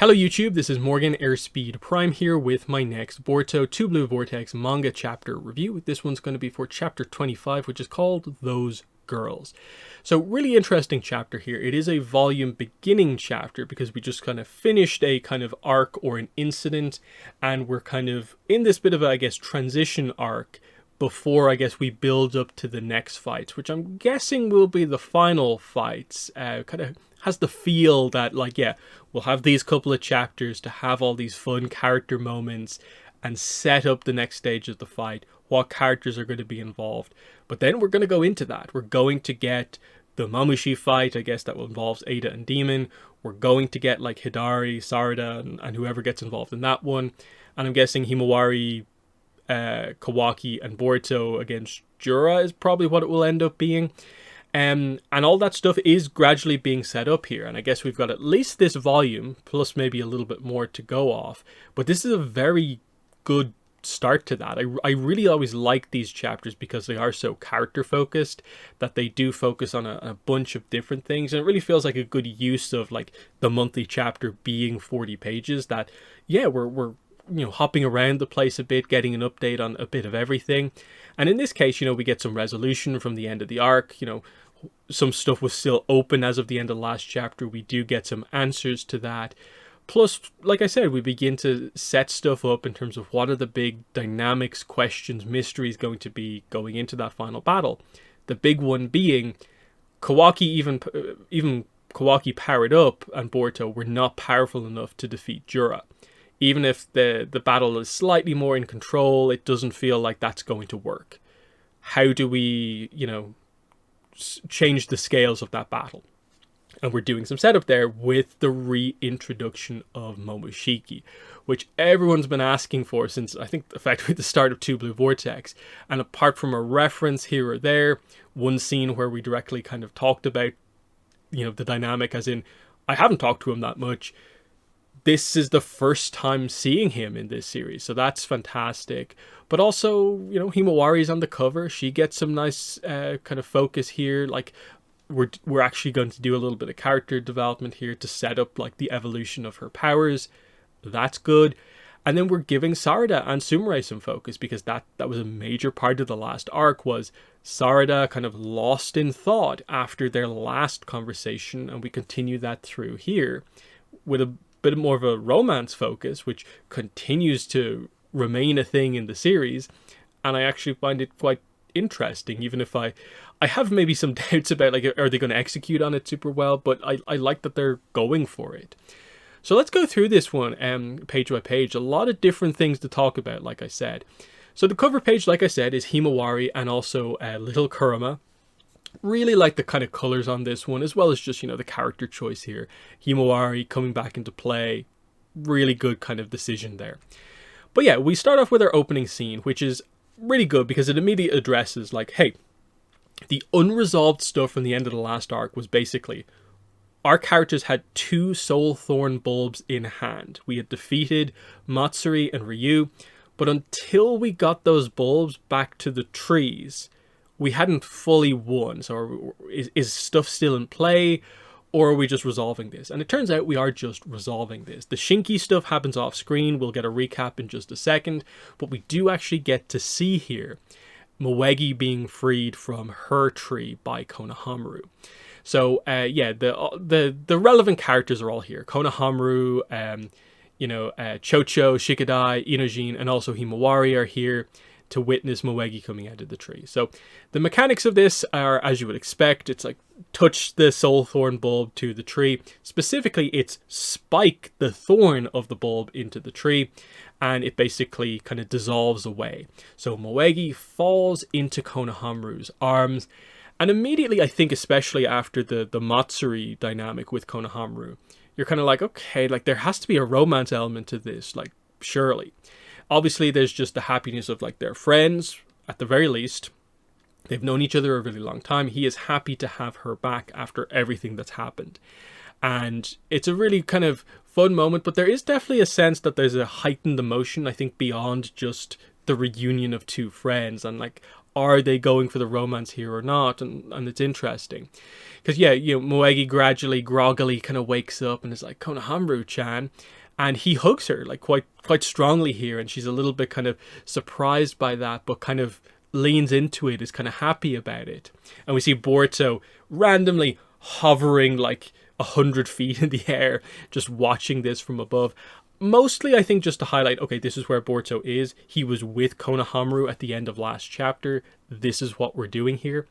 Hello YouTube, this is Morgan Airspeed Prime here with my next Boruto 2 Blue Vortex manga chapter review. This one's going to be for chapter 25, which is called Those Girls. So really interesting chapter here. It is a volume beginning chapter because we just kind of finished a kind of arc or an incident, and we're kind of in this bit of a, I guess, transition arc before, I guess, we build up to the next fights, which I'm guessing will be the final fights. Kind of has the feel that, like, yeah, we'll have these couple of chapters to have all these fun character moments and set up the next stage of the fight, what characters are going to be involved. But then we're going to go into that. We're going to get the Momoshiki fight, I guess that involves Ada and Demon. We're going to get, like, Hidari, Sarada, and whoever gets involved in that one. And I'm guessing Himawari, Kawaki, and Boruto against Jura is probably what it will end up being. And all that stuff is gradually being set up here. And I guess we've got at least this volume, plus maybe a little bit more to go off. But this is a very good start to that. I really always like these chapters because they are so character focused, that they do focus on a bunch of different things. And it really feels like a good use of, like, the monthly chapter being 40 pages that, yeah, we're you know, hopping around the place a bit, getting an update on a bit of everything. And in this case, you know, we get some resolution from the end of the arc. You know, some stuff was still open as of the end of the last chapter. We do get some answers to that. Plus, like I said, we begin to set stuff up in terms of what are the big dynamics, questions, mysteries going to be going into that final battle. The big one being Kawaki, even Kawaki powered up and Boruto were not powerful enough to defeat Jura. Even if the battle is slightly more in control, it doesn't feel like that's going to work. How do we, you know, change the scales of that battle? And we're doing some setup there with the reintroduction of Momoshiki, which everyone's been asking for since, I think, effectively the start of 2 Blue Vortex. And apart from a reference here or there, one scene where we directly kind of talked about, you know, the dynamic, as in, I haven't talked to him that much. This is the first time seeing him in this series, so that's fantastic. But also, you know, Himawari's on the cover. She gets some nice kind of focus here. Like, we're actually going to do a little bit of character development here to set up, like, the evolution of her powers. That's good. And then we're giving Sarada and Sumire some focus, because that was a major part of the last arc, was Sarada kind of lost in thought after their last conversation, and we continue that through here with a bit more of a romance focus, which continues to remain a thing in the series. And I actually find it quite interesting, even if I have maybe some doubts about, like, are they going to execute on it super well, but I like that they're going for it. So let's go through this one page by page. A lot of different things to talk about, like I said. So the cover page, like I said, is Himawari and also Little Kurama. Really like the kind of colors on this one, as well as just, you know, the character choice here. Himawari coming back into play. Really good kind of decision there. But yeah, we start off with our opening scene, which is really good because it immediately addresses, like, hey, the unresolved stuff from the end of the last arc was basically our characters had 2 soulthorn bulbs in hand. We had defeated Matsuri and Ryu, but until we got those bulbs back to the trees, we hadn't fully won. So is stuff still in play, or are we just resolving this? And it turns out we are just resolving this. The Shinki stuff happens off screen. We'll get a recap in just a second, but we do actually get to see here Moegi being freed from her tree by Konohamaru. So yeah, the relevant characters are all here. Konohamaru, you know, Chocho, Shikadai, Inojin, and also Himawari are here to witness Moegi coming out of the tree. So the mechanics of this are, as you would expect, it's like touch the soul thorn bulb to the tree. Specifically, it's spike the thorn of the bulb into the tree, and it basically kind of dissolves away. So Moegi falls into Konohamaru's arms, and immediately, I think, especially after the Matsuri dynamic with Konohamaru, you're kind of like, okay, like, there has to be a romance element to this, like, surely. Obviously, there's just the happiness of, like, their friends, at the very least. They've known each other a really long time. He is happy to have her back after everything that's happened. And it's a really kind of fun moment, but there is definitely a sense that there's a heightened emotion, I think, beyond just the reunion of 2 friends. And, like, are they going for the romance here or not? And it's interesting. Because, yeah, Moegi gradually, groggily kind of wakes up and is like, Konohamaru-chan. And he hugs her, like, quite strongly here. And she's a little bit kind of surprised by that, but kind of leans into it, is kind of happy about it. And we see Boruto randomly hovering like 100 feet in the air, just watching this from above. Mostly, I think, just to highlight, okay, this is where Boruto is. He was with Konohamaru at the end of last chapter. This is what we're doing here.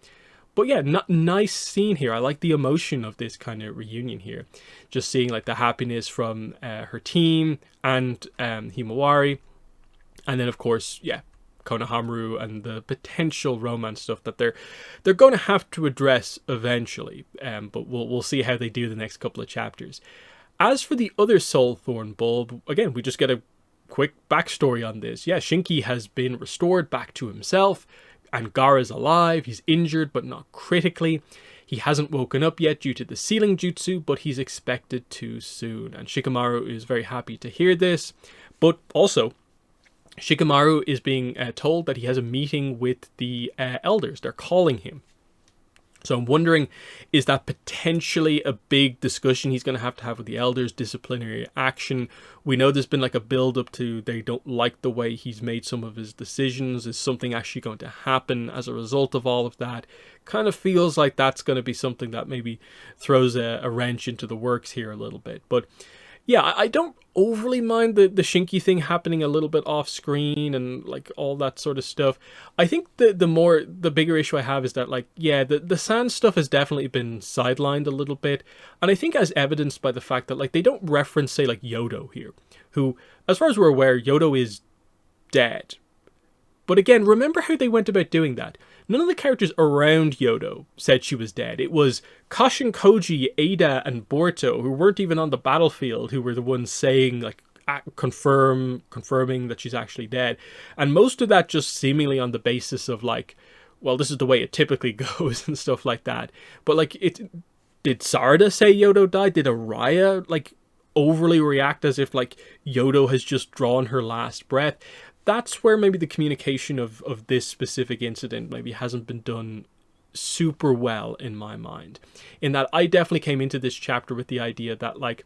But yeah, nice scene here. I like the emotion of this kind of reunion here. Just seeing like the happiness from her team and Himawari. And then, of course, yeah, Konohamaru and the potential romance stuff that they're going to have to address eventually. But we'll see how they do the next couple of chapters. As for the other soulthorn bulb, again, we just get a quick backstory on this. Yeah, Shinki has been restored back to himself, and Gaara's alive. He's injured, but not critically. He hasn't woken up yet due to the sealing jutsu, but he's expected to soon. And Shikamaru is very happy to hear this. But also, Shikamaru is being told that he has a meeting with the elders. They're calling him. So I'm wondering, is that potentially a big discussion he's going to have with the elders, disciplinary action? We know there's been like a build up to they don't like the way he's made some of his decisions. Is something actually going to happen as a result of all of that? Kind of feels like that's going to be something that maybe throws a wrench into the works here a little bit. But yeah, I don't overly mind the Shinki thing happening a little bit off screen and like all that sort of stuff. I think the bigger issue I have is that, like, yeah, the Sand stuff has definitely been sidelined a little bit. And I think as evidenced by the fact that, like, they don't reference, say, like, Yodo here, who, as far as we're aware, Yodo is dead. But again, remember how they went about doing that? None of the characters around Yodo said she was dead. It was Kashin, Koji, Ada, and Boruto, who weren't even on the battlefield, who were the ones saying, like, confirming that she's actually dead. And most of that just seemingly on the basis of, like, well, this is the way it typically goes and stuff like that. But, like, did Sarada say Yodo died? Did Araya, like, overly react as if, like, Yodo has just drawn her last breath? That's where maybe the communication of this specific incident maybe hasn't been done super well in my mind. In that I definitely came into this chapter with the idea that, like,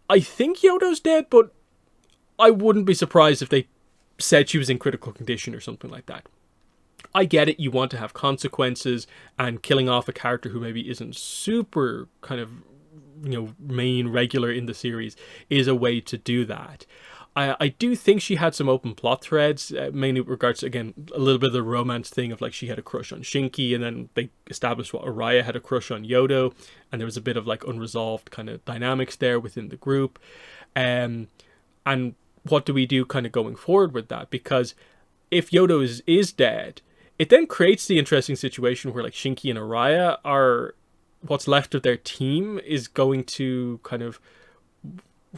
I think Yodo's dead, but I wouldn't be surprised if they said she was in critical condition or something like that. I get it, you want to have consequences, and killing off a character who maybe isn't super kind of, main regular in the series is a way to do that. I do think she had some open plot threads, mainly with regards to, again, a little bit of the romance thing of, like, she had a crush on Shinki, and then they established what Araya had a crush on Yodo, and there was a bit of, like, unresolved kind of dynamics there within the group. And what do we do kind of going forward with that? Because if Yodo is dead, it then creates the interesting situation where, like, Shinki and Araya are, what's left of their team is going to kind of,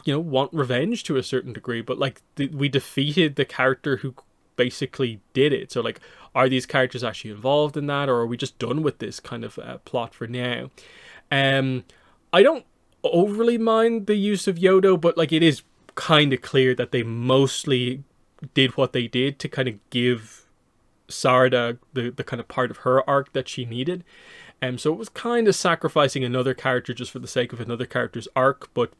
want revenge to a certain degree, but, like, we defeated the character who basically did it. So, like, are these characters actually involved in that, or are we just done with this kind of plot for now? I don't overly mind the use of Yodo, but, like, it is kind of clear that they mostly did what they did to kind of give Sarada the kind of part of her arc that she needed. So it was kind of sacrificing another character just for the sake of another character's arc, but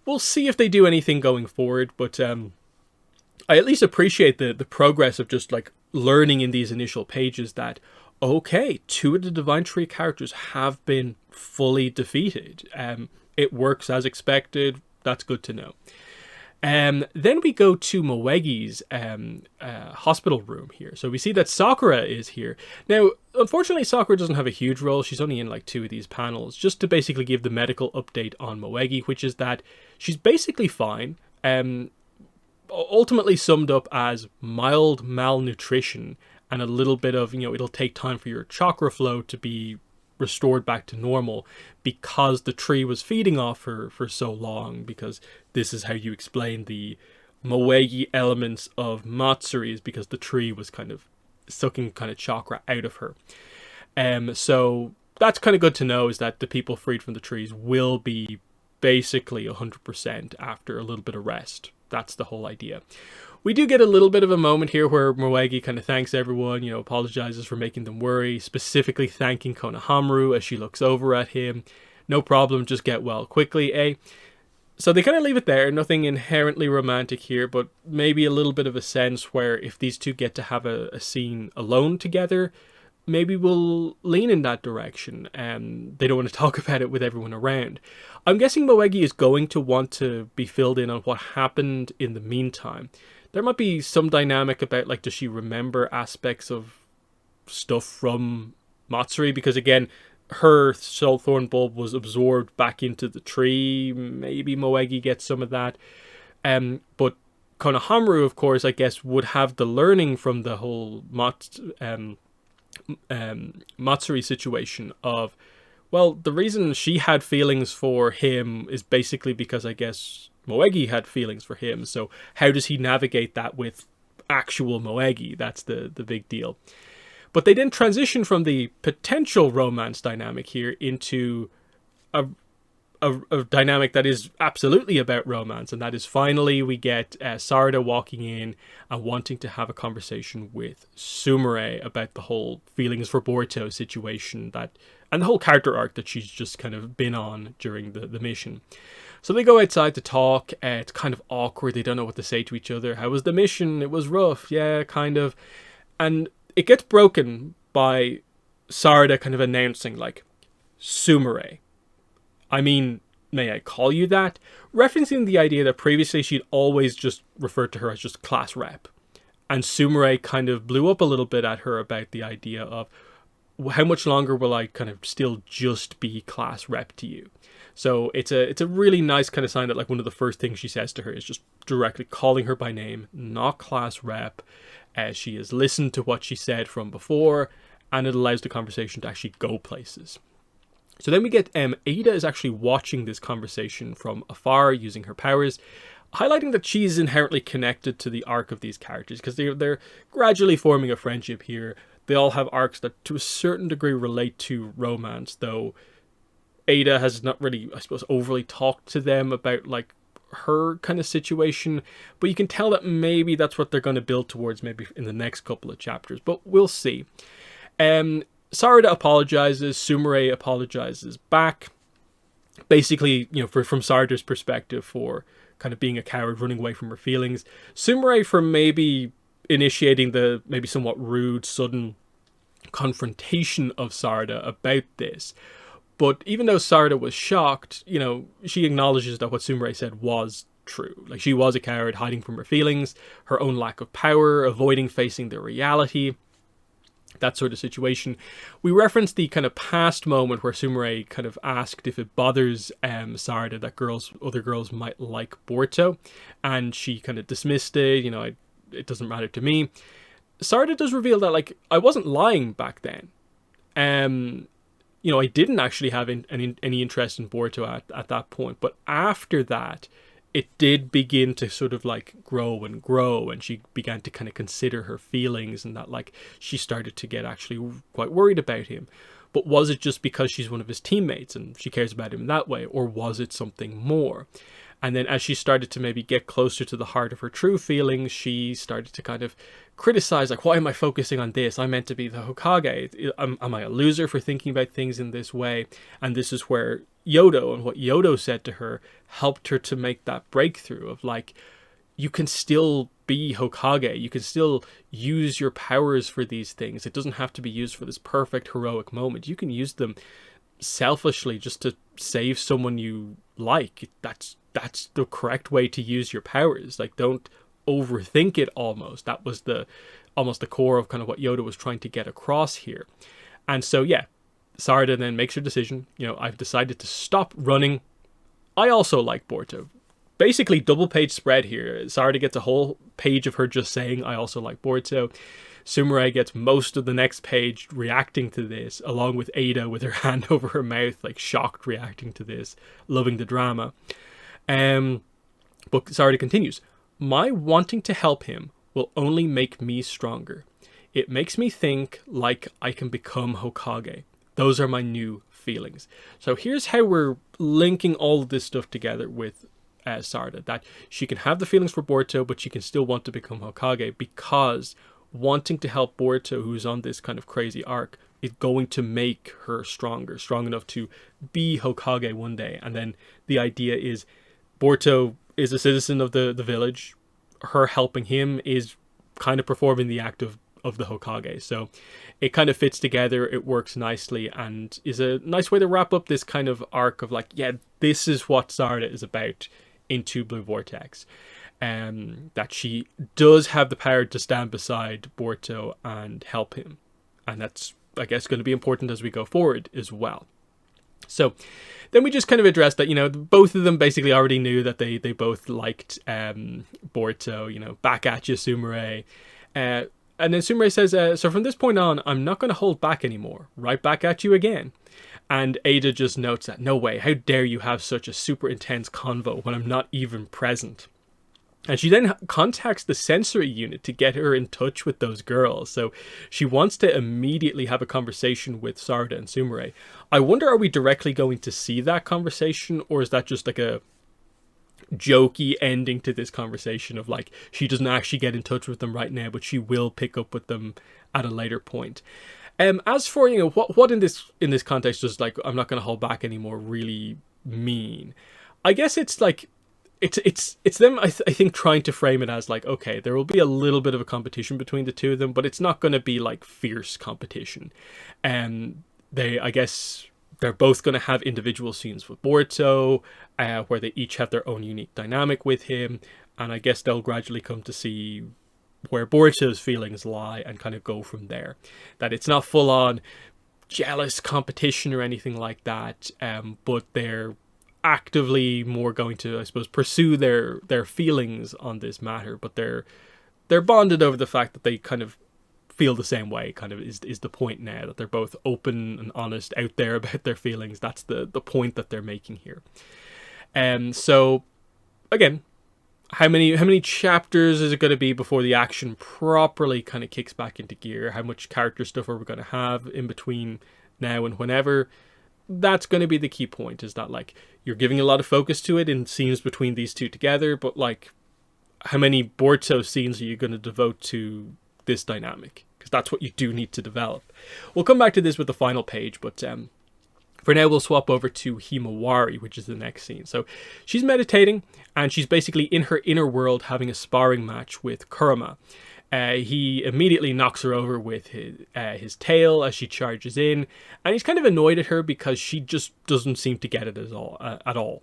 we'll see if they do anything going forward. But I at least appreciate the progress of just, like, learning in these initial pages that, okay, 2 of the Divine Tree characters have been fully defeated. It works as expected. That's good to know. Then we go to Moegi's hospital room here. So we see that Sakura is here. Now, unfortunately, Sakura doesn't have a huge role. She's only in, like, 2 of these panels, just to basically give the medical update on Moegi, which is that she's basically fine. Ultimately summed up as mild malnutrition and a little bit of, it'll take time for your chakra flow to be restored back to normal because the tree was feeding off her for so long, because this is how you explain the Moegi elements of Matsuri, is because the tree was kind of sucking kind of chakra out of her. So that's kind of good to know, is that the people freed from the trees will be basically 100% after a little bit of rest. That's the whole idea. We do get a little bit of a moment here where Moegi kind of thanks everyone, you know, apologizes for making them worry, specifically thanking Konohamaru as she looks over at him. No problem, just get well quickly, eh? So they kind of leave it there, nothing inherently romantic here, but maybe a little bit of a sense where if these two get to have a scene alone together, maybe we'll lean in that direction, and they don't want to talk about it with everyone around. I'm guessing Moegi is going to want to be filled in on what happened in the meantime. There might be some dynamic about, like, does she remember aspects of stuff from Matsuri? Because again, her soulthorn bulb was absorbed back into the tree. Maybe Moegi gets some of that. But Konohamaru, of course, I guess, would have the learning from the whole Matsuri situation of, well, the reason she had feelings for him is basically because I guess Moegi had feelings for him. So how does he navigate that with actual Moegi? That's the big deal. But they then transition from the potential romance dynamic here into a dynamic that is absolutely about romance, and that is finally we get Sarada walking in and wanting to have a conversation with Sumire about the whole feelings for Boruto situation, that and the whole character arc that she's just kind of been on during the mission. So they go outside to talk. It's kind of awkward. They don't know what to say to each other. How was the mission? It was rough. Yeah, kind of. And it gets broken by Sarada kind of announcing, like, Sumire. I mean, may I call you that? Referencing the idea that previously she'd always just referred to her as just class rep. And Sumire kind of blew up a little bit at her about the idea of, how much longer will I kind of still just be class rep to you? So it's a really nice kind of sign that, like, one of the first things she says to her is just directly calling her by name, not class rep. She has listened to what she said from before, and it allows the conversation to actually go places. So then we get Ada is actually watching this conversation from afar using her powers, highlighting that she's inherently connected to the arc of these characters because they're gradually forming a friendship here. They all have arcs that to a certain degree relate to romance, though Ada has not really, I suppose, overly talked to them about, like, her kind of situation, but you can tell that maybe that's what they're going to build towards maybe in the next couple of chapters, but we'll see. Sarada apologizes, Sumire apologizes back, basically, you know, from Sarada's perspective for kind of being a coward, running away from her feelings. Sumire for maybe initiating the maybe somewhat rude, sudden confrontation of Sarada about this. But even though Sarada was shocked, you know, she acknowledges that what Sumire said was true. Like, she was a coward, hiding from her feelings, her own lack of power, avoiding facing the reality, that sort of situation. We referenced the kind of past moment where Sumire kind of asked if it bothers Sarada that other girls might like Boruto, and she kind of dismissed it, you know, it doesn't matter to me. Sarada does reveal that, like, I wasn't lying back then. You know, I didn't actually have any interest in Boruto at that point. But after that, it did begin to sort of, like, grow and grow. And she began to kind of consider her feelings, and that, like, she started to get actually quite worried about him. But was it just because she's one of his teammates and she cares about him that way? Or was it something more? And then as she started to maybe get closer to the heart of her true feelings, she started to kind of criticize, like, why am I focusing on this? I'm meant to be the Hokage. Am I a loser for thinking about things in this way? And this is where Yodo and what Yodo said to her helped her to make that breakthrough of, like, you can still be Hokage. You can still use your powers for these things. It doesn't have to be used for this perfect heroic moment. You can use them selfishly just to save someone you like. That's the correct way to use your powers. Like, don't overthink it almost. That was almost the core of kind of what Yoda was trying to get across here. And so, yeah, Sarada then makes her decision. You know, I've decided to stop running. I also like Boruto. Basically, double page spread here. Sarada gets a whole page of her just saying, I also like Boruto. Sumire gets most of the next page reacting to this, along with Ada with her hand over her mouth, like shocked reacting to this, loving the drama. But Sarada continues, my wanting to help him will only make me stronger. It makes me think like I can become Hokage. Those are my new feelings. So here's how we're linking all of this stuff together with Sarada, that she can have the feelings for Boruto, but she can still want to become Hokage, because wanting to help Boruto, who's on this kind of crazy arc, is going to make her stronger, strong enough to be Hokage one day. And then the idea is Boruto is a citizen of the village. Her helping him is kind of performing the act of the Hokage. So it kind of fits together, it works nicely, and is a nice way to wrap up this kind of arc of like, yeah, this is what Sarada is about in Two Blue Vortex. That she does have the power to stand beside Boruto and help him. And that's, I guess, going to be important as we go forward as well. So then we just kind of addressed that, you know, both of them basically already knew that they both liked Boruto, you know, back at you, Sumire. And then Sumire says, so from this point on, I'm not going to hold back anymore. Right back at you again. And Ada just notes that, no way, how dare you have such a super intense convo when I'm not even present. And she then contacts the sensory unit to get her in touch with those girls. So she wants to immediately have a conversation with Sarada and Sumire. I wonder, are we directly going to see that conversation? Or is that just like a jokey ending to this conversation of like, she doesn't actually get in touch with them right now, but she will pick up with them at a later point. As for, you know, what in this context does like, I'm not going to hold back anymore really mean? I guess it's like, it's them, I think, trying to frame it as like, okay, there will be a little bit of a competition between the two of them, but it's not going to be like fierce competition. I guess they're both going to have individual scenes with Boruto, where they each have their own unique dynamic with him, and I guess they'll gradually come to see where Boruto's feelings lie and kind of go from there. That it's not full on jealous competition or anything like that, but they're actively more going to, I suppose, pursue their feelings on this matter, but they're bonded over the fact that they kind of feel the same way, kind of is the point now, that they're both open and honest out there about their feelings. That's the point that they're making here. So again, how many chapters is it going to be before the action properly kind of kicks back into gear? How much character stuff are we going to have in between now and whenever? That's going to be the key point, is that like, you're giving a lot of focus to it in scenes between these two together, but like, how many Boruto scenes are you going to devote to this dynamic? Because that's what you do need to develop. We'll come back to this with the final page, but for now we'll swap over to Himawari, which is the next scene. So she's meditating, and she's basically in her inner world having a sparring match with Kurama. He immediately knocks her over with his tail as she charges in, and he's kind of annoyed at her because she just doesn't seem to get it at all.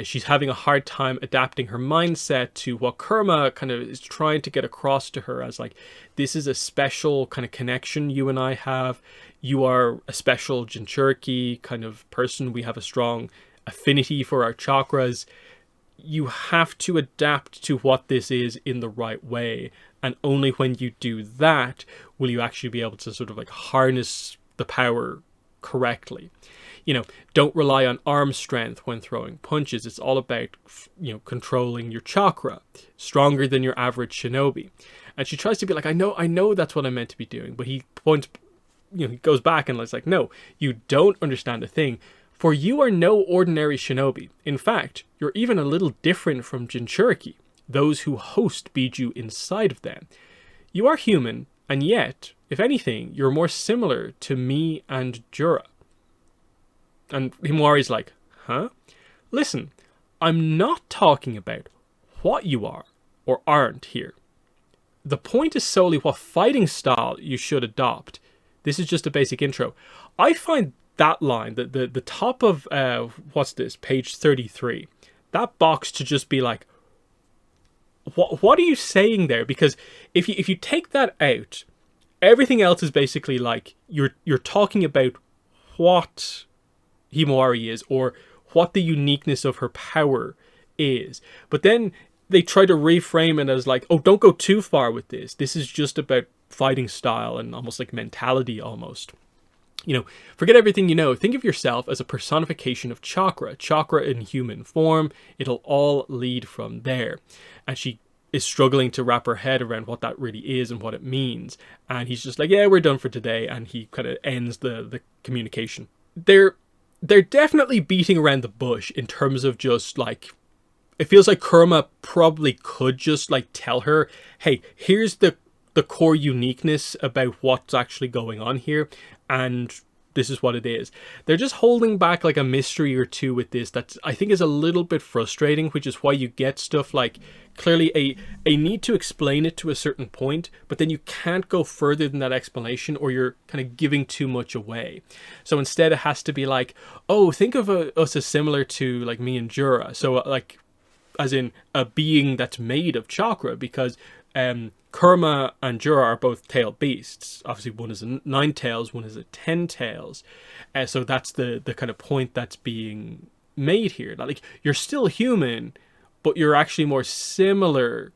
She's having a hard time adapting her mindset to what Kurama kind of is trying to get across to her as like, this is a special kind of connection you and I have. You are a special Jinchuriki kind of person. We have a strong affinity for our chakras. You have to adapt to what this is in the right way. And only when you do that will you actually be able to sort of like harness the power correctly. You know, don't rely on arm strength when throwing punches. It's all about, you know, controlling your chakra, stronger than your average shinobi. And she tries to be like, I know that's what I'm meant to be doing. But he points, you know, he goes back and it's like, no, you don't understand a thing. For you are no ordinary shinobi. In fact, you're even a little different from Jinchuriki, those who host Biju inside of them. You are human, and yet, if anything, you're more similar to me and Jura. And Himawari's like, huh? Listen, I'm not talking about what you are or aren't here. The point is solely what fighting style you should adopt. This is just a basic intro. I find that line, the top of, what's this, page 33, that box to just be like, what are you saying there? Because if you take that out, everything else is basically like, you're talking about what Himawari is, or what the uniqueness of her power is. But then they try to reframe it as like, oh, don't go too far with this. This is just about fighting style and almost like mentality almost. You know, forget everything you know. Think of yourself as a personification of chakra in human form. It'll all lead from there. And she is struggling to wrap her head around what that really is and what it means. And he's just like, yeah, we're done for today. And he kind of ends the communication. They're definitely beating around the bush in terms of just like it feels like Kurama probably could just like tell her, hey, here's the core uniqueness about what's actually going on here, and this is what it is. They're just holding back like a mystery or two with this that I think is a little bit frustrating, which is why you get stuff like clearly a need to explain it to a certain point, but then you can't go further than that explanation or you're kind of giving too much away. So instead it has to be like, oh, think of us as similar to like me and Jura. So like as in a being that's made of chakra, because Kurama and Jura are both tailed beasts. Obviously, one is a 9 tails, one is a 10 tails. So that's the kind of point that's being made here. Like, you're still human, but you're actually more similar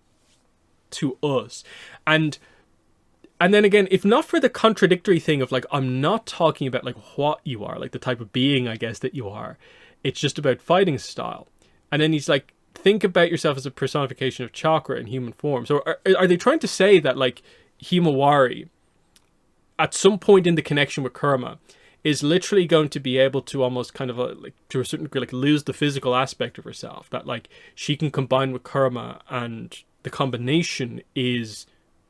to us. And then again, if not for the contradictory thing of like, I'm not talking about like what you are, like the type of being, I guess, that you are. It's just about fighting style. And then he's like, think about yourself as a personification of chakra in human form. So are they trying to say that like Himawari, at some point in the connection with Kurama, is literally going to be able to almost kind of like to a certain degree like lose the physical aspect of herself, that like she can combine with Kurama and the combination is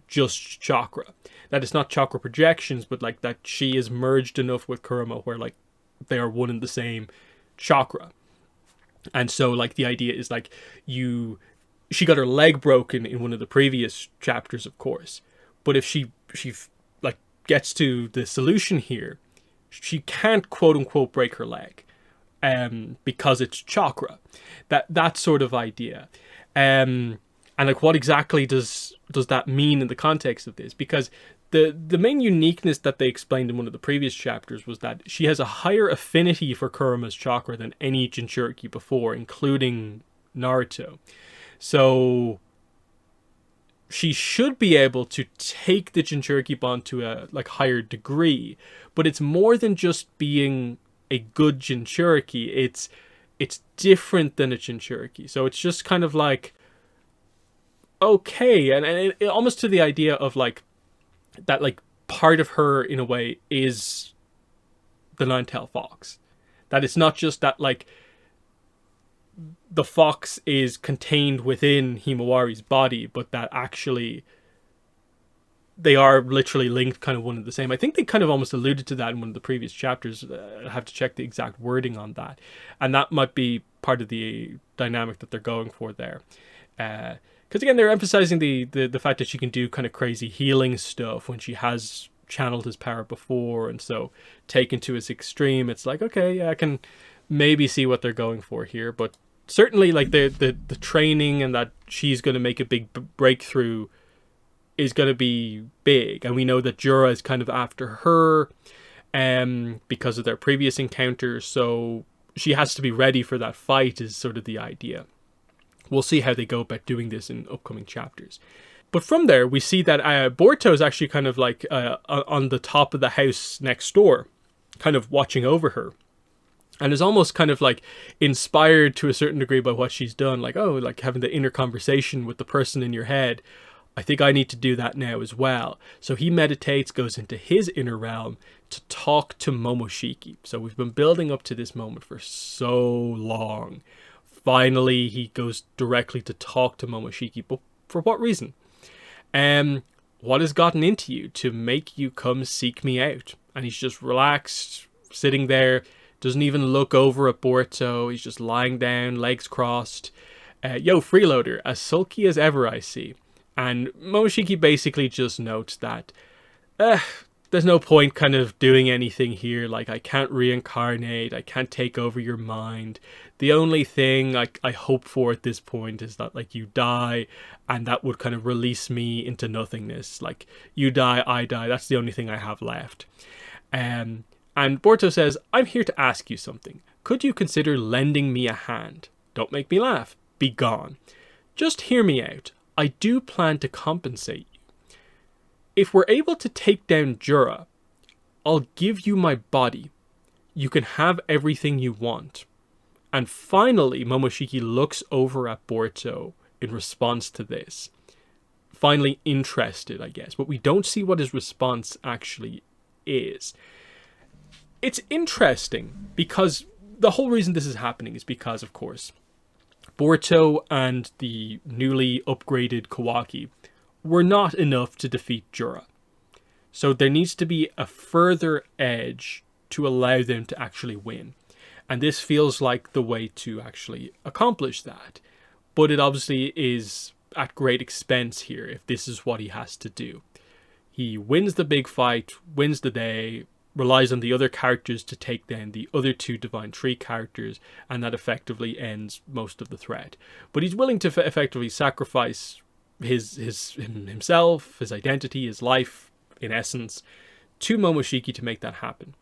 just chakra, that it's not chakra projections, but like that she is merged enough with Kurama where like they are one and the same chakra. And so like the idea is like she got her leg broken in one of the previous chapters, of course, but if she like gets to the solution here, she can't quote unquote break her leg because it's chakra, that sort of idea. And like what exactly does that mean in the context of this? Because the main uniqueness that they explained in one of the previous chapters was that she has a higher affinity for Kurama's chakra than any Jinchuriki before, including Naruto. So she should be able to take the Jinchuriki bond to a like higher degree, but it's more than just being a good Jinchuriki. It's different than a Jinchuriki. So it's just kind of like, okay, and it almost to the idea of like that like part of her in a way is the nine-tailed fox, that it's not just that like the fox is contained within Himawari's body, but that actually they are literally linked, kind of one and the same. I think they kind of almost alluded to that in one of the previous chapters. I have to check the exact wording on that, and that might be part of the dynamic that they're going for there. Because again, they're emphasizing the fact that she can do kind of crazy healing stuff when she has channeled his power before, and so taken to its extreme, it's like, okay, yeah, I can maybe see what they're going for here. But certainly, like the training and that she's going to make a big breakthrough is going to be big, and we know that Jura is kind of after her, because of their previous encounters. So she has to be ready for that fight. Is sort of the idea. We'll see how they go about doing this in upcoming chapters. But from there, we see that Boruto is actually kind of like on the top of the house next door, kind of watching over her. And is almost kind of like inspired to a certain degree by what she's done. Like, oh, like having the inner conversation with the person in your head. I think I need to do that now as well. So he meditates, goes into his inner realm to talk to Momoshiki. So we've been building up to this moment for so long. Finally, he goes directly to talk to Momoshiki. But for what reason? What has gotten into you to make you come seek me out? And he's just relaxed, sitting there, doesn't even look over at Boruto. He's just lying down, legs crossed. Yo, freeloader, as sulky as ever, I see. And Momoshiki basically just notes that there's no point kind of doing anything here. Like, I can't reincarnate. I can't take over your mind. The only thing I hope for at this point is that, like, you die, and that would kind of release me into nothingness. Like, you die, I die. That's the only thing I have left. And Boruto says, I'm here to ask you something. Could you consider lending me a hand? Don't make me laugh. Be gone. Just hear me out. I do plan to compensate you. If we're able to take down Jura, I'll give you my body. You can have everything you want. And finally, Momoshiki looks over at Boruto in response to this. Finally interested, I guess. But we don't see what his response actually is. It's interesting because the whole reason this is happening is because, of course, Boruto and the newly upgraded Kawaki were not enough to defeat Jura. So there needs to be a further edge to allow them to actually win. And this feels like the way to actually accomplish that. But it obviously is at great expense here if this is what he has to do. He wins the big fight, wins the day, relies on the other characters to take down the other two Divine Tree characters, and that effectively ends most of the threat. But he's willing to effectively sacrifice himself, his identity, his life, in essence, to Momoshiki to make that happen.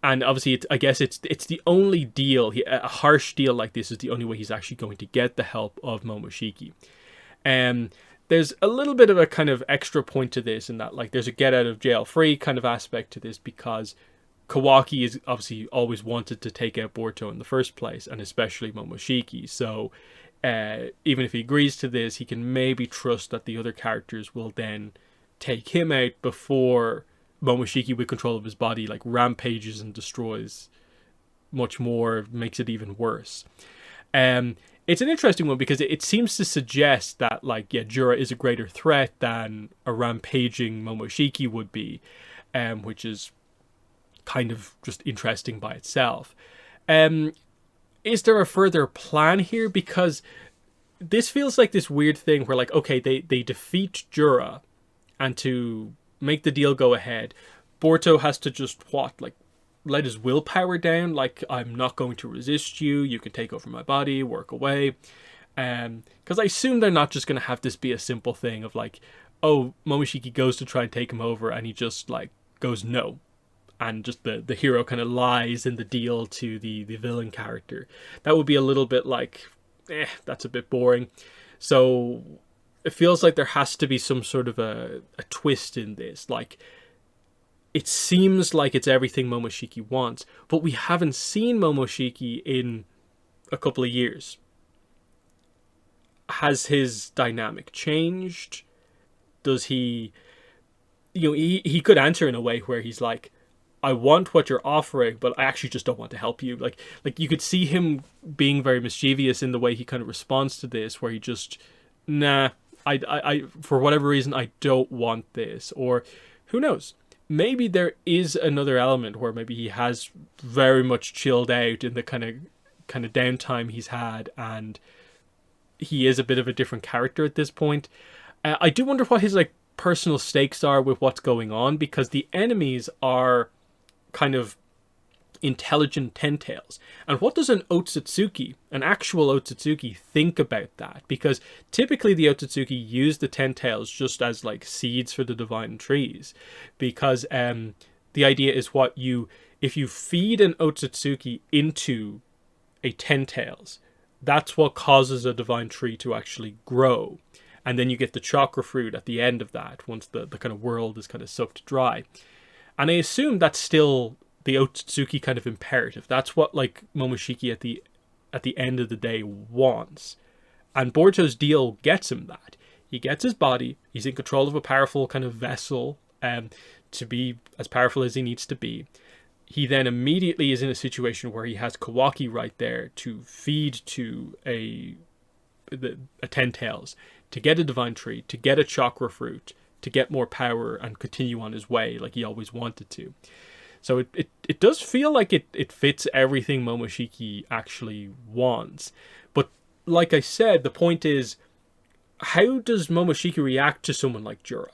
And obviously, I guess it's the only deal, a harsh deal like this is the only way he's actually going to get the help of Momoshiki. There's a little bit of a kind of extra point to this in that, like, there's a get out of jail free kind of aspect to this, because Kawaki is obviously always wanted to take out Boruto in the first place, and especially Momoshiki. So even if he agrees to this, he can maybe trust that the other characters will then take him out before Momoshiki, with control of his body, like, rampages and destroys much more, makes it even worse. It's an interesting one because it seems to suggest that, like, yeah, Jura is a greater threat than a rampaging Momoshiki would be, which is kind of just interesting by itself. Is there a further plan here? Because this feels like this weird thing where, like, okay, they defeat Jura, and to make the deal go ahead, Boruto has to just, let his willpower down, like, I'm not going to resist you, you can take over my body, work away. Because I assume they're not just going to have this be a simple thing of, like, oh, Momoshiki goes to try and take him over, and he just, like, goes no. And just the hero kind of lies in the deal to the villain character. That would be a little bit like, that's a bit boring. So it feels like there has to be some sort of a twist in this. Like, it seems like it's everything Momoshiki wants, but we haven't seen Momoshiki in a couple of years. Has his dynamic changed? Does he... he could answer in a way where he's like, I want what you're offering, but I actually just don't want to help you. Like you could see him being very mischievous in the way he kind of responds to this, where he just, nah, I for whatever reason, I don't want this. Or who knows? Maybe there is another element where maybe he has very much chilled out in the kind of downtime he's had, and he is a bit of a different character at this point. I do wonder what his, like, personal stakes are with what's going on, because the enemies are kind of intelligent Ten-Tails. And what does an actual Otsutsuki, think about that? Because typically the Otsutsuki use the Ten-Tails just as, like, seeds for the Divine Trees. Because the idea is if you feed an Otsutsuki into a Ten-Tails, that's what causes a Divine Tree to actually grow. And then you get the chakra fruit at the end of that, once the kind of world is kind of sucked dry. And I assume that's still the Otsutsuki kind of imperative. That's what, like, Momoshiki at the end of the day wants. And Boruto's deal gets him that. He gets his body, he's in control of a powerful kind of vessel, to be as powerful as he needs to be. He then immediately is in a situation where he has Kawaki right there to feed to a Ten-Tails, to get a Divine Tree, to get a chakra fruit, to get more power and continue on his way like he always wanted to. So it does feel like it fits everything Momoshiki actually wants. But like I said, the point is, how does Momoshiki react to someone like Jura?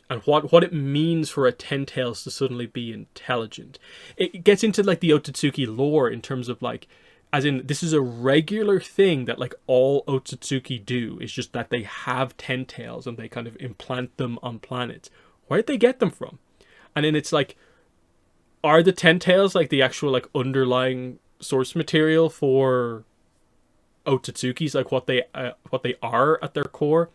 And what it means for a Ten-Tails to suddenly be intelligent. It gets into, like, the Otsutsuki lore in terms of, like, as in, this is a regular thing that, like, all Otsutsuki do. It's just that they have Ten-Tails and they kind of implant them on planets. Where'd they get them from? And then it's like, are the Ten-Tails, like, the actual, like, underlying source material for Otsutsukis, like what they are at their core?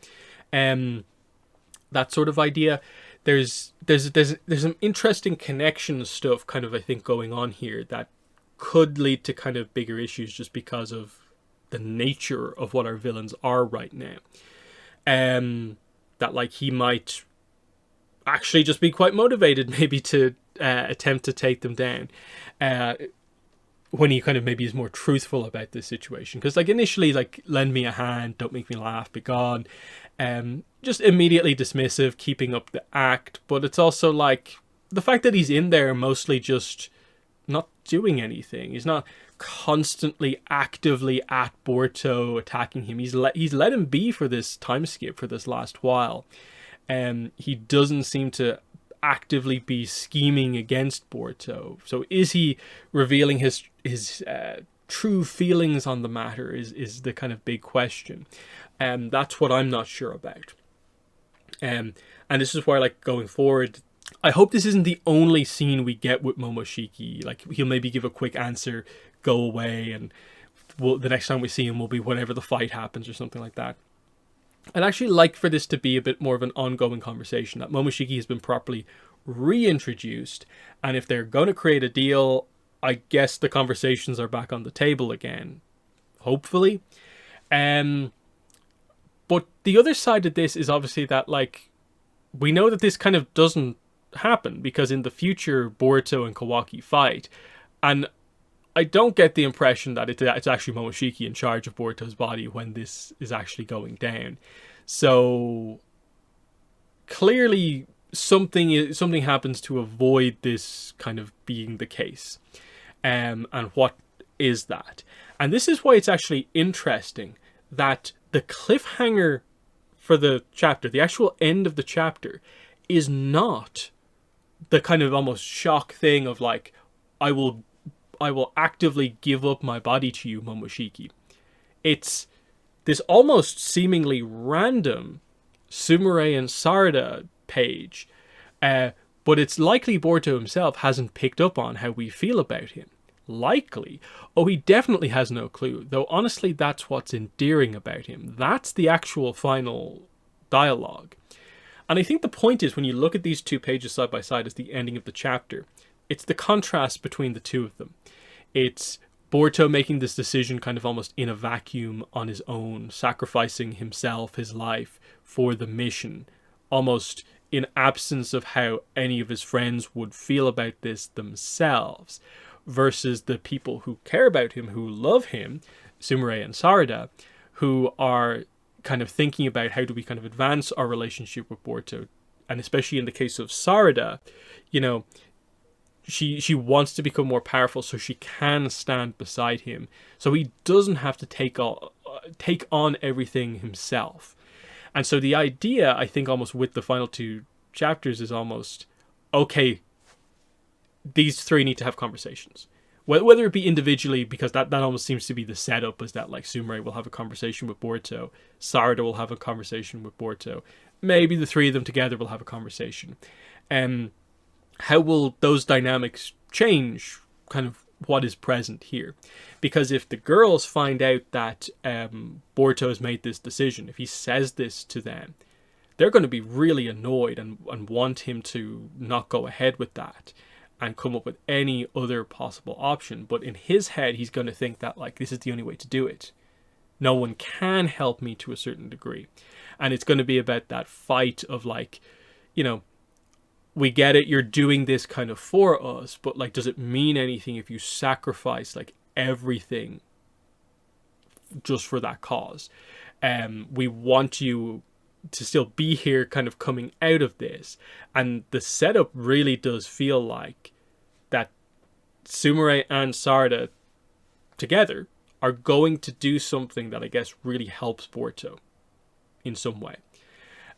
That sort of idea. There's some interesting connection stuff kind of, I think, going on here that could lead to kind of bigger issues just because of the nature of what our villains are right now. That, like, he might actually just be quite motivated maybe to attempt to take them down. when he kind of maybe is more truthful about this situation. Because like initially, like, lend me a hand, don't make me laugh, be gone. Just immediately dismissive, keeping up the act. But it's also like the fact that he's in there mostly just not doing anything. He's not constantly actively at Boruto attacking him. He's let him be for this time skip, for this last while. He doesn't seem to actively be scheming against Boruto. So is he revealing his true feelings on the matter is the kind of big question. That's what I'm not sure about. And this is where, like, going forward, I hope this isn't the only scene we get with Momoshiki. Like, he'll maybe give a quick answer, go away, and the next time we see him will be whenever the fight happens or something like that. I'd actually like for this to be a bit more of an ongoing conversation, that Momoshiki has been properly reintroduced, and if they're going to create a deal, I guess the conversations are back on the table again. Hopefully. But the other side of this is obviously that, like, we know that this kind of doesn't happen, because in the future Boruto and Kawaki fight, and I don't get the impression that it's actually Momoshiki in charge of Boruto's body when this is actually going down. So clearly something happens to avoid this kind of being the case. And what is that? And this is why it's actually interesting that the cliffhanger for the chapter, the actual end of the chapter, is not the kind of almost shock thing of like, I will actively give up my body to you, Momoshiki. It's this almost seemingly random Sumire and Sarada page, but it's likely Boruto himself hasn't picked up on how we feel about him. Likely. Oh, he definitely has no clue, though honestly that's what's endearing about him. That's the actual final dialogue. And I think the point is, when you look at these two pages side by side as the ending of the chapter, it's the contrast between the two of them. It's Boruto making this decision kind of almost in a vacuum on his own, sacrificing himself, his life, for the mission, almost in absence of how any of his friends would feel about this themselves, versus the people who care about him, who love him, Sumire and Sarada, who are kind of thinking about how do we kind of advance our relationship with Boruto. And especially in the case of Sarada, you know, she wants to become more powerful so she can stand beside him, so he doesn't have to take on everything himself. And so the idea, I think, almost with the final two chapters is almost, okay, these three need to have conversations. Whether it be individually, because that almost seems to be the setup, is that like Sumire will have a conversation with Boruto, Sarada will have a conversation with Boruto, maybe the three of them together will have a conversation. How will those dynamics change kind of what is present here? Because if the girls find out that Boruto has made this decision, if he says this to them, they're going to be really annoyed and want him to not go ahead with that and come up with any other possible option. But in his head, he's going to think that, like, this is the only way to do it. No one can help me to a certain degree. And it's going to be about that fight of, like, you know, we get it, you're doing this kind of for us, but, like, does it mean anything if you sacrifice, like, everything just for that cause? We want you to still be here kind of coming out of this. And the setup really does feel like that Sumire and Sarada together are going to do something that I guess really helps Boruto in some way.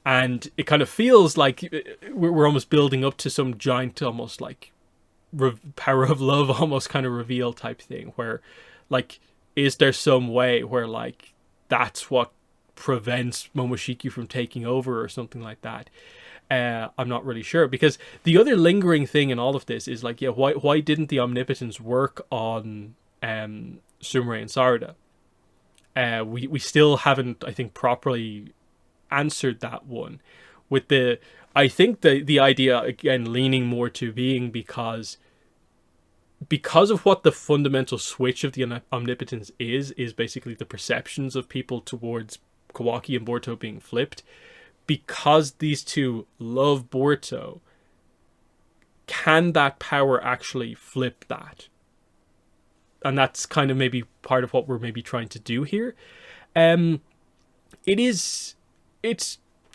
And it kind of feels like we're almost building up to some giant, almost like power of love, almost kind of reveal type thing, where, like, is there some way where, like, that's what prevents Momoshiki from taking over or something like that? I'm not really sure, because the other lingering thing in all of this is, like, yeah, why didn't the omnipotence work on Sumire and Sarada? We still haven't, I think, properly answered that one, with I think the idea, again, leaning more to being because of what the fundamental switch of the omnipotence is basically the perceptions of people towards Kawaki and Boruto being flipped. Because these two love Boruto, can that power actually flip that? and that's kind of maybe part of what we're maybe trying to do here. It's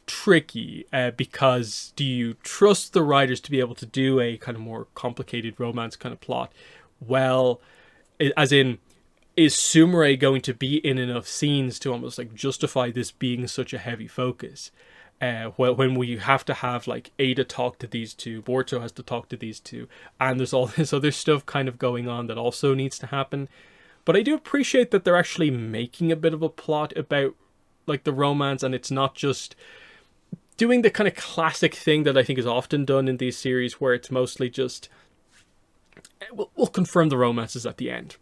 tricky because do you trust the writers to be able to do a kind of more complicated romance kind of plot? Well, as in, is Sumire going to be in enough scenes to almost like justify this being such a heavy focus? Well, when we have to have like Ada talk to these two, Boruto has to talk to these two, and there's all this other stuff kind of going on that also needs to happen. But I do appreciate that they're actually making a bit of a plot about like the romance, and it's not just doing the kind of classic thing that I think is often done in these series, where it's mostly just we'll confirm the romances at the end.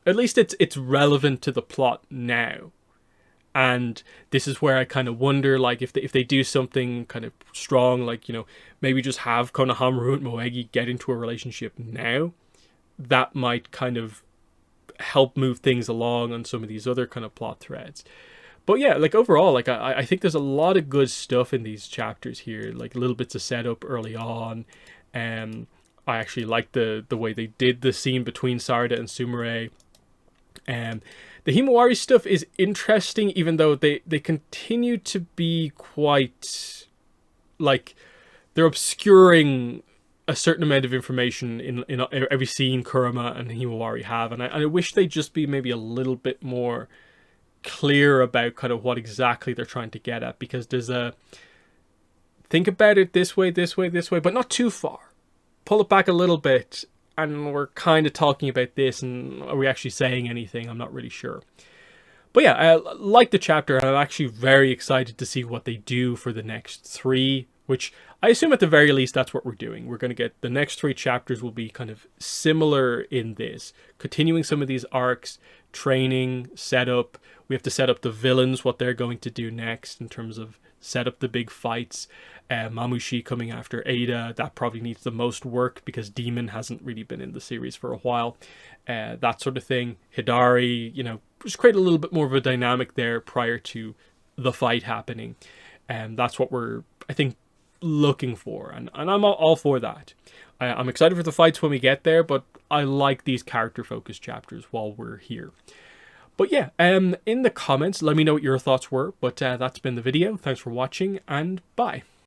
At least it's relevant to the plot now. And this is where I kind of wonder, like, if they do something kind of strong, like, you know, maybe just have Konohamaru and Moegi get into a relationship now, that might kind of help move things along on some of these other kind of plot threads. But yeah, like overall, like I think there's a lot of good stuff in these chapters here, like little bits of setup early on. I actually like the way they did the scene between Sarada and Sumire. The Himawari stuff is interesting, even though they continue to be quite, like, they're obscuring a certain amount of information in every scene Kurama and Himawari have, and I wish they'd just be maybe a little bit more clear about kind of what exactly they're trying to get at, because there's a think about it this way, but not too far. Pull it back a little bit, and we're kind of talking about this, and are we actually saying anything? I'm not really sure. But yeah, I like the chapter, and I'm actually very excited to see what they do for the next 3, which I assume at the very least that's what we're doing. We're going to get the next 3 chapters will be kind of similar in this, continuing some of these arcs, training, setup. We have to set up the villains, what they're going to do next in terms of set up the big fights. Momoshiki coming after Ada, that probably needs the most work because Demon hasn't really been in the series for a while. That sort of thing. Hidari, you know, just create a little bit more of a dynamic there prior to the fight happening. And that's what we're, I think, looking for. And I'm all for that. I'm excited for the fights when we get there, but I like these character-focused chapters while we're here. But yeah, in the comments, let me know what your thoughts were. But that's been the video. Thanks for watching, and bye.